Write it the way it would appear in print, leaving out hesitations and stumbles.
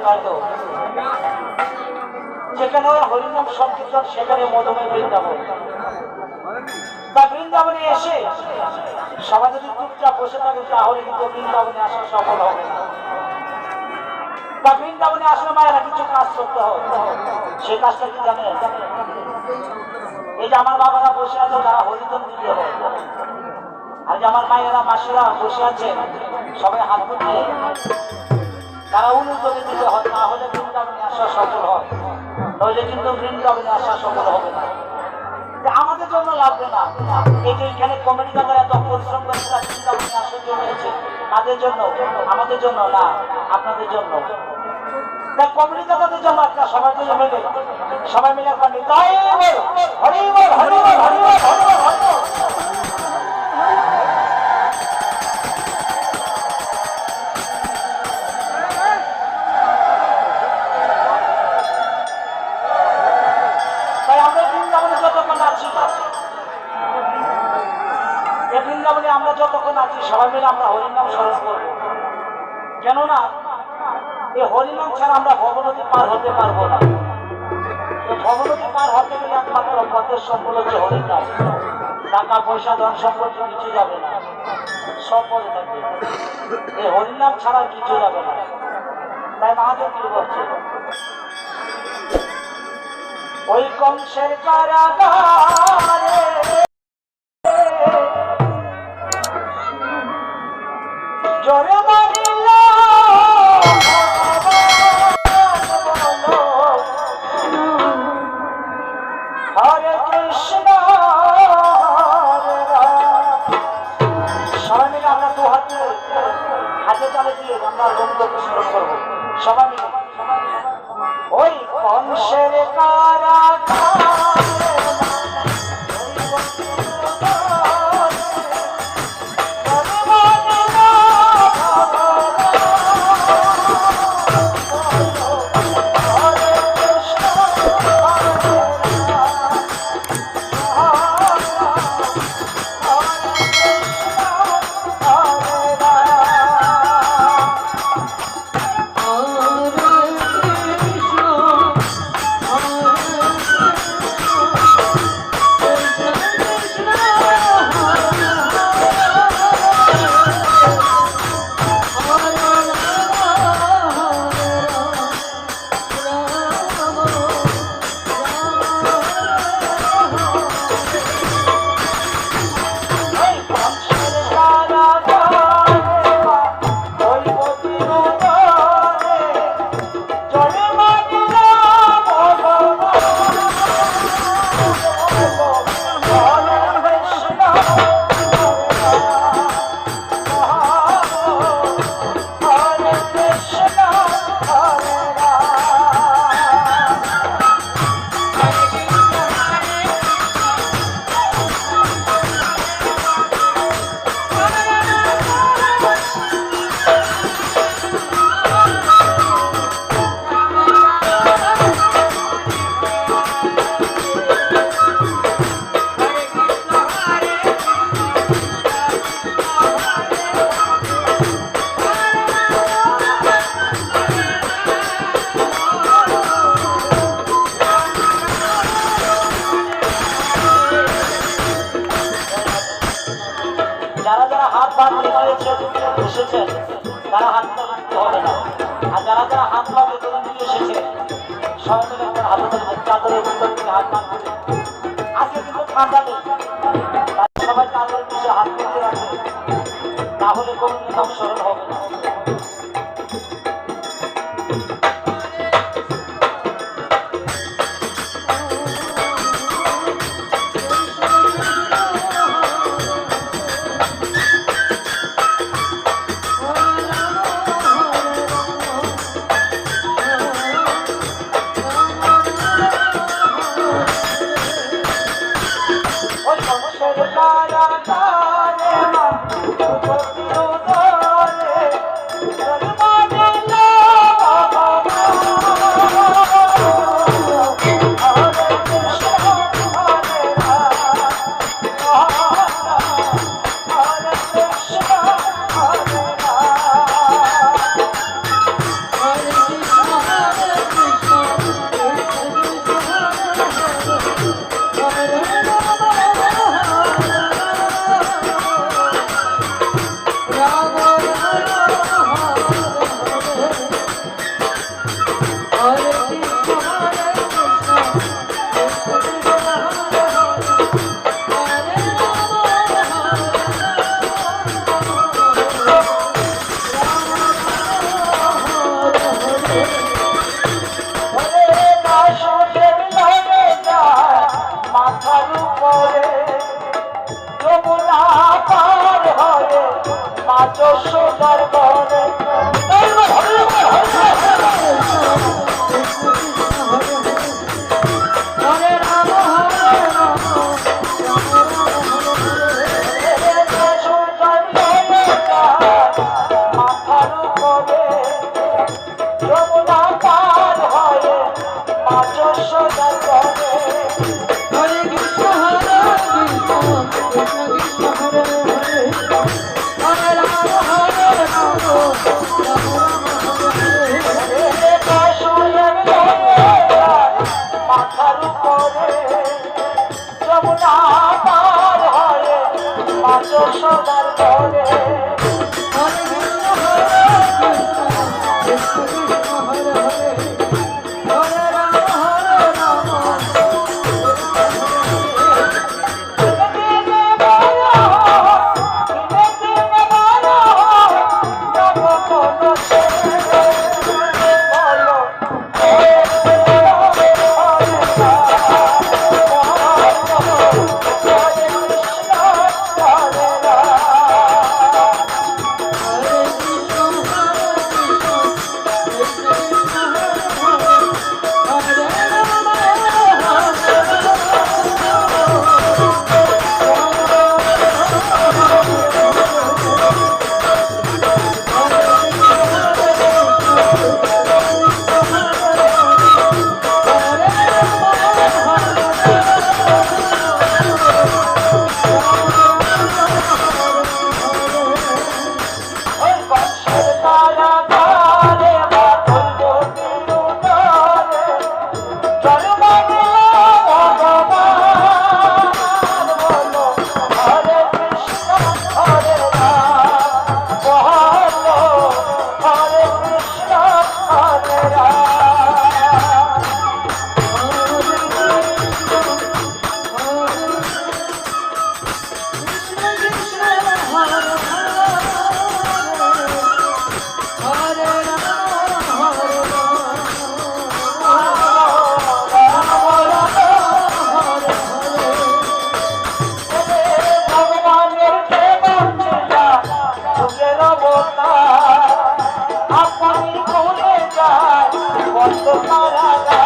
কাণ্ড, যেখানে হরিনাম সংকীর্তন সেখানে মধুময় বৃন্দাবন। তা বৃন্দাবনে এসে সবাই যদি চুপচাপ বসে থাকে তাহলে কিন্তু বৃন্দাবনে আসা সফল হবে না। তা বৃন্দাবনে আসলে মায়েরা কিছু কাজ করতে হবে। সেই কাজটা কি জানেন? এই যে আমার বাবারা বসে আছে তারা হরিনাম দিতে হবে, আর যে আমার মায়েরা মাসিরা বসে আছে সবাই হাত দিয়ে তারা উন্নতকে দিতে হয়, না হলে বৃন্দাবনে আসা সফল হয়, নইলে কিন্তু বৃন্দাবনে আসা সফল হবে না। আমাদের জন্য লাগবে না, এই যে এখানে কমিটি দাদা এত পরিশ্রম করে বৃন্দাবনে আসার জন্য এসেছে, তাদের জন্য, আমাদের জন্য না, আপনাদের জন্য। কমিটি দাদাদের জন্য একটা সবাই মিলে সবাই মিলে একটা নিতাই বল, হরি বল, হরি বল, হরি বল, হরি বল, হরি বল। বৃন্দাবনে আমরা যতক্ষণ আছি সবাই মিলে আমরা হরিনাম স্মরণ করব, কেননা এই হরিনাম ছাড়া আমরা ভবনদী পার হতে পারবো না। ভবনদী পার হতে গেলে একমাত্র পথের সম্বল হচ্ছে হরিনাম। টাকা পয়সা ধন সম্পত্তি কিছু যাবে না, সব পরে থাকবে, এই হরিনাম ছাড়া কিছু যাবে না। তাই মহাদেব কি বলছে, ওই কংসের কারাগারে জোরে মানিল হরে কৃষ্ণ। সবাই মিলে আমরা দু হাতে তালে দিয়ে আমরা বন্ধুকে স্মরণ করবো সবাই মিলে। ওই কংসের কারাগারে এসেছেন তারা হাত তুলতে হবে না, আর যারা যারা হাত পা বেতন দিয়ে এসেছেন সবাই মিলে একটা হাতে চাদরের ভিতর থেকে হাত পা তুলে। আজকে কিন্তু ঠান্ডা নেই, সবাই চাদরের পিছিয়ে হাত তুলতে রাখবে, তাহলে কোনো নিয়ম স্মরণ হবে না। যশোদার ঘরে হরে কৃষ্ণ হরে কৃষ্ণ কৃষ্ণ হরে হরে হরে রাম আপনি কোলে যায় বন্ধ করা